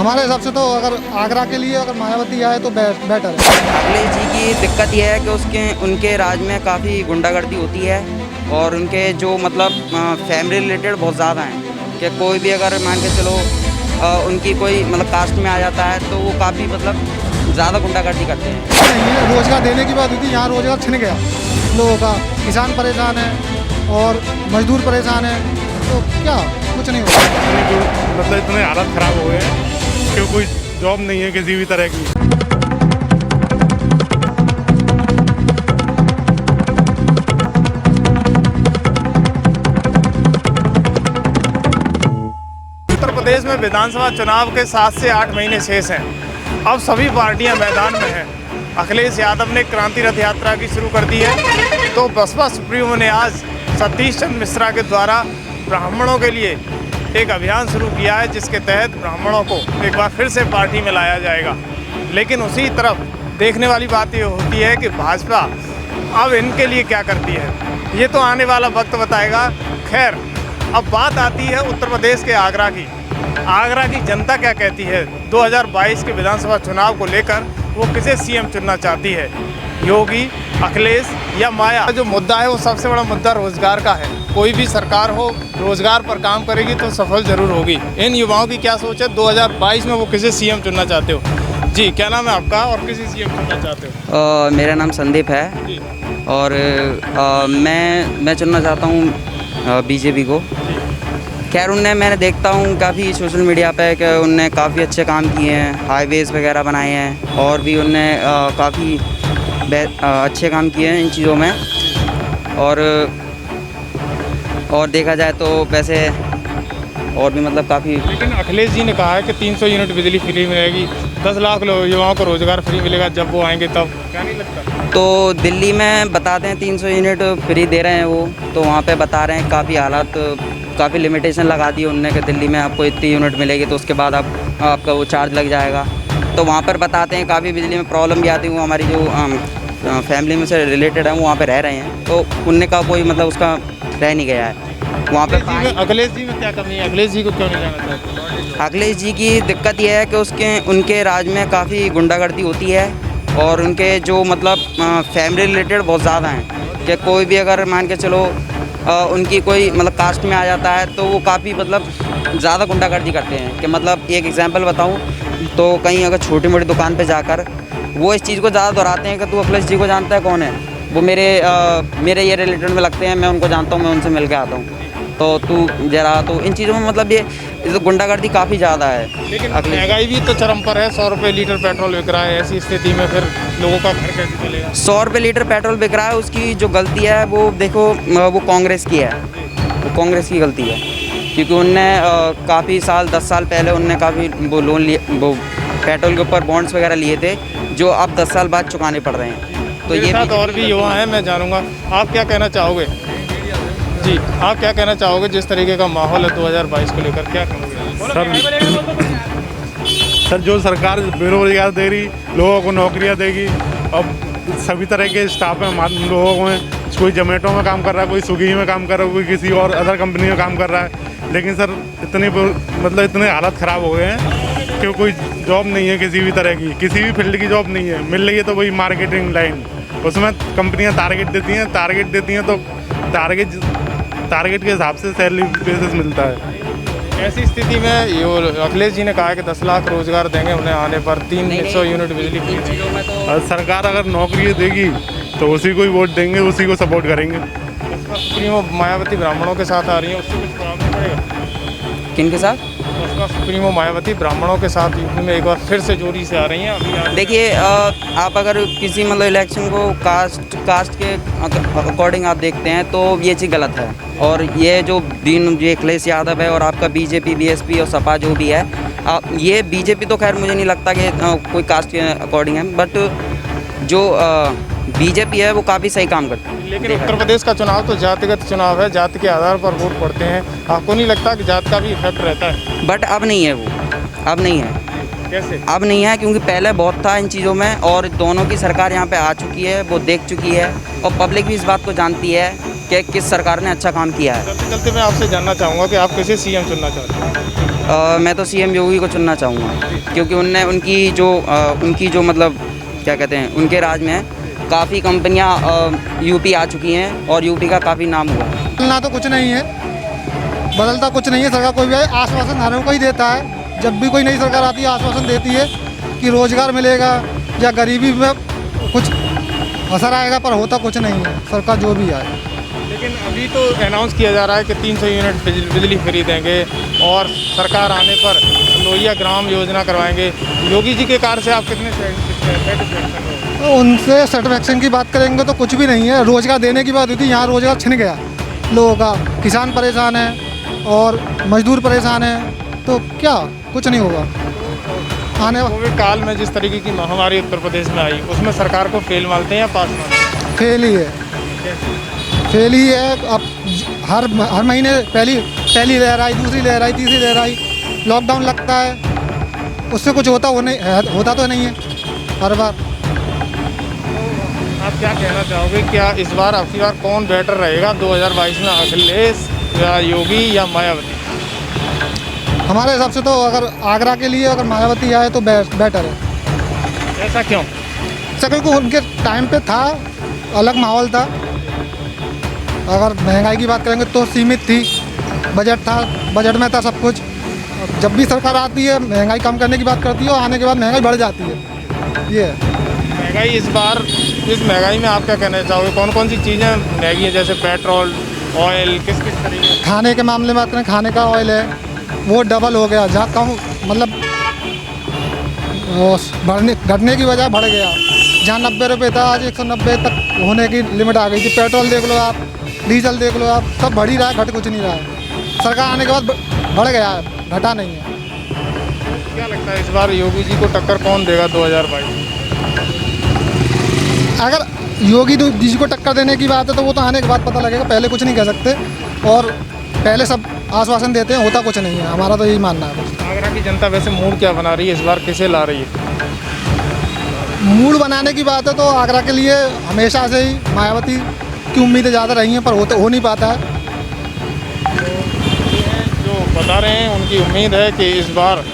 हमारे हिसाब से तो अगर आगरा के लिए अगर मायावती आए तो बेटर है। अखिलेश जी की दिक्कत यह है कि उनके राज में काफ़ी गुंडागर्दी होती है और उनके जो मतलब फैमिली रिलेटेड बहुत ज़्यादा हैं कि कोई भी अगर मान के चलो उनकी कोई मतलब कास्ट में आ जाता है तो वो काफ़ी मतलब ज़्यादा गुंडागर्दी करते हैं। नहीं, रोजगार देने की बात हुई थी, यहाँ रोजगार छिन गया लोगों का। किसान परेशान है और मजदूर परेशान है, तो क्या कुछ नहीं होगा। मतलब इतने हालत ख़राब हो गए हैं कि कोई जॉब नहीं है किसी भी तरह की। उत्तर प्रदेश में विधानसभा चुनाव के 7 से 8 महीने शेष हैं। अब सभी पार्टियां मैदान में हैं। अखिलेश यादव ने क्रांति रथ यात्रा की शुरू कर दी है, तो बसपा सुप्रीमो ने आज सतीश चंद्र मिश्रा के द्वारा ब्राह्मणों के लिए एक अभियान शुरू किया है, जिसके तहत ब्राह्मणों को एक बार फिर से पार्टी में लाया जाएगा। लेकिन उसी तरफ देखने वाली बात ये होती है कि भाजपा अब इनके लिए क्या करती है, ये तो आने वाला वक्त बताएगा। खैर, अब बात आती है उत्तर प्रदेश के आगरा की। आगरा की जनता क्या कहती है 2022 के विधानसभा चुनाव को लेकर, वो किसे सीएम चुनना चाहती है, योगी, अखिलेश या माया। जो मुद्दा है वो सबसे बड़ा मुद्दा रोजगार का है। कोई भी सरकार हो रोजगार पर काम करेगी तो सफल जरूर होगी। इन युवाओं की क्या सोच है 2022 में, वो किसे सीएम चुनना चाहते हो? जी, क्या नाम है आपका और किसे सीएम चुनना चाहते हो? मेरा नाम संदीप है और मैं चुनना चाहता हूँ बीजेपी को। खैर उनने मैंने देखता हूँ काफ़ी सोशल मीडिया पे कि उनने काफ़ी अच्छे काम किए हैं, हाईवेज़ वगैरह बनाए हैं और भी उनने काफ़ी अच्छे काम किए हैं इन चीज़ों में। और देखा जाए तो वैसे और भी मतलब काफ़ी। लेकिन अखिलेश जी ने कहा है कि 300 यूनिट बिजली फ्री मिलेगी, 10 लाख युवाओं को रोजगार फ्री मिलेगा जब वो आएंगे तब। क्या नहीं लगता? तो दिल्ली में बताते हैं 300 यूनिट फ्री दे रहे हैं वो, तो वहाँ पे बता रहे हैं काफ़ी हालात, काफ़ी लिमिटेशन लगा दी उनने कि दिल्ली में आपको इतनी यूनिट मिलेगी तो उसके बाद आपका वो चार्ज लग जाएगा। तो वहाँ पर बताते हैं काफ़ी बिजली में प्रॉब्लम भी आती है। वो हमारी जो फैमिली में से रिलेटेड है वो वहाँ पे रह रहे हैं, तो उनने का कोई मतलब उसका रह नहीं गया है वहाँ पे। अखिलेश जी में क्या कमी है? अखिलेश जी को क्यों नहीं जाना चाहते? अखिलेश जी की दिक्कत यह है कि उनके राज में काफ़ी गुंडागर्दी होती है और उनके जो मतलब फैमिली रिलेटेड बहुत ज़्यादा हैं कि कोई भी अगर मान के चलो उनकी कोई मतलब कास्ट में आ जाता है तो वो काफ़ी मतलब ज़्यादा गुंडागर्दी करते हैं। कि मतलब एक एग्जांपल बताऊं तो कहीं अगर छोटी मोटी दुकान पे जाकर वो इस चीज़ को ज़्यादा दोहराते हैं कि तू अखिलेश जी को जानता है, कौन है वो, मेरे ये रिलेटेड में लगते हैं, मैं उनको जानता हूँ, मैं उनसे मिल के आता हूँ, तो तू जरा। तो इन चीज़ों में मतलब ये गुंडागर्दी काफ़ी ज़्यादा है। लेकिन महंगाई भी तो चरम पर है, 100 रुपये लीटर पेट्रोल बिक रहा है। ऐसी स्थिति में फिर लोगों का घर कैसे चलेगा? 100 रुपये लीटर पेट्रोल बिक रहा है, उसकी जो गलती है वो देखो वो कांग्रेस की है, वो कांग्रेस की गलती है। क्योंकि उनने काफ़ी साल 10 साल पहले उनने काफ़ी वो लोन लिए, वो पेट्रोल के ऊपर बॉन्ड्स वगैरह लिए थे जो अब 10 साल बाद चुकाने पड़ रहे हैं। तो ये साथ और भी युवा हैं, मैं जानूँगा आप क्या कहना चाहोगे? जी, आप क्या कहना चाहोगे जिस तरीके का माहौल है 2022 को लेकर, क्या कहोगे? सर जो सरकार बेरोजगार दे रही, लोगों को नौकरियां देगी, अब सभी तरह के स्टाफ हैं लोगों में, कोई जोमेटो में काम कर रहा है, कोई स्विगी में काम कर रहा है, कोई किसी और अदर कंपनी में काम कर रहा है। लेकिन सर इतने हालत ख़राब हो गए हैं कि कोई जॉब नहीं है किसी भी तरह की, किसी भी फील्ड की जॉब नहीं है। मिल रही है तो वही मार्केटिंग लाइन, उसमें कंपनियां टारगेट देती हैं तो टारगेट के हिसाब से सैलरी बेसिस मिलता है। ऐसी स्थिति में अखिलेश जी ने कहा है कि 10 लाख रोजगार देंगे उन्हें आने पर, 300 यूनिट बिजली फ्री देंगे। और सरकार अगर नौकरी देगी तो उसी को ही वोट देंगे, उसी को सपोर्ट करेंगे। सुप्रीमो मायावती ब्राह्मणों के साथ आ रही है, उससे कुछ प्रभाव नहीं पड़ेगा? किन के साथ? सुप्रीमो मायावती ब्राह्मणों के साथ यूपी में एक बार फिर से जोरी से आ रही हैं। अभी देखिए आप अगर किसी मतलब इलेक्शन को कास्ट के अकॉर्डिंग आप देखते हैं तो ये चीज़ गलत है। और ये जो ये अखिलेश यादव है और आपका बीजेपी, बीएसपी और सपा जो भी है, ये बीजेपी तो खैर मुझे नहीं लगता कि कोई कास्ट के अकॉर्डिंग है, बट जो बीजेपी है वो काफ़ी सही काम करती है। लेकिन उत्तर प्रदेश का चुनाव तो जातिगत चुनाव है, जाति के आधार पर वोट पड़ते हैं। आपको नहीं लगता कि जात का भी इफेक्ट रहता है? बट अब नहीं है, वो अब नहीं है। कैसे? अब नहीं है क्योंकि पहले बहुत था इन चीज़ों में, और दोनों की सरकार यहाँ पे आ चुकी है, वो देख चुकी है और पब्लिक भी इस बात को जानती है कि किस सरकार ने अच्छा काम किया है। चलते चलते मैं आपसे जानना चाहूँगा कि आप किसे सीएम चुनना चाहते हैं? मैं तो सीएम योगी को चुनना चाहूँगा, क्योंकि उनकी जो मतलब क्या कहते हैं, उनके राज में काफ़ी कंपनियां यूपी आ चुकी हैं और यूपी का काफ़ी नाम हुआ है। बदलना तो कुछ नहीं है, बदलता कुछ नहीं है। सरकार कोई भी आए आश्वासन हर को ही देता है। जब भी कोई नई सरकार आती है आश्वासन देती है कि रोज़गार मिलेगा या गरीबी में कुछ असर आएगा, पर होता कुछ नहीं है सरकार जो भी आए। लेकिन अभी तो अनाउंस किया जा रहा है कि 300 यूनिट बिजली फ्री देंगे और सरकार आने पर लोहिया ग्राम योजना करवाएंगे। योगी जी के कार्य से आप कितने सेटिस्फेक्शन हो? तो उनसे सेटिस्फेक्शन की बात करेंगे तो कुछ भी नहीं है। रोज़गार देने की बात हुई थी, यहाँ रोज़गार छिन गया लोगों का। किसान परेशान है और मजदूर परेशान है, तो क्या कुछ नहीं होगा आने कोविड काल में जिस तरीके की महामारी उत्तर प्रदेश में आई, उसमें सरकार को फेल मानते हैं या पास मानते हैं? फेल ही है, फेल ही है। अब हर महीने पहली लहर आई, दूसरी लहर आई, तीसरी लहर आई, लॉकडाउन लगता है, उससे कुछ होता तो नहीं है हर बार। आप क्या कहना चाहोगे, क्या इस बार आपकी बार कौन बेटर रहेगा 2022 में, अखिलेश या योगी या मायावती? हमारे हिसाब से तो अगर आगरा के लिए अगर मायावती आए तो बेटर है। ऐसा क्यों? क्योंकि उनके टाइम पे था, अलग माहौल था। अगर महंगाई की बात करेंगे तो सीमित थी, बजट था, बजट में था सब कुछ। जब भी सरकार आती है महंगाई कम करने की बात करती है और आने के बाद महंगाई बढ़ जाती है। ये महंगाई इस महंगाई में आप क्या कहना चाहोगे, कौन कौन सी चीज़ें महंगी हैं, जैसे पेट्रोल, ऑयल, किस तरीके? खाने के मामले में बात करें, खाने का ऑयल है वो डबल हो गया, जहाँ कम मतलब घटने की बजाय बढ़ गया। जहाँ 90 रुपये था आज 190 तक होने की लिमिट आ गई थी। पेट्रोल देख लो आप, डीजल देख लो आप, सब बढ़ ही रहा है, घट कुछ नहीं रहा है। सरकार आने के बाद बढ़ गया है, घटा नहीं है। क्या लगता है इस बार योगी जी को टक्कर कौन देगा 2022 में? अगर योगी जी को टक्कर देने की बात है तो वो तो आने के बाद पता लगेगा, पहले कुछ नहीं कह सकते। और पहले सब आश्वासन देते हैं, होता कुछ नहीं है। हमारा तो यही मानना है बस। आगरा की जनता वैसे मूड क्या बना रही है इस बार, किसे ला रही है? मूड बनाने की बात है तो आगरा के लिए हमेशा से ही मायावती की उम्मीदें ज़्यादा रही हैं, पर हो नहीं पाता है। जो बता रहे हैं उनकी उम्मीद है कि इस बार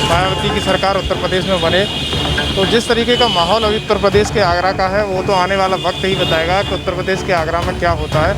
मायावती की सरकार उत्तर प्रदेश में बने। तो जिस तरीके का माहौल अभी उत्तर प्रदेश के आगरा का है, वो तो आने वाला वक्त ही बताएगा कि उत्तर प्रदेश के आगरा में क्या होता है।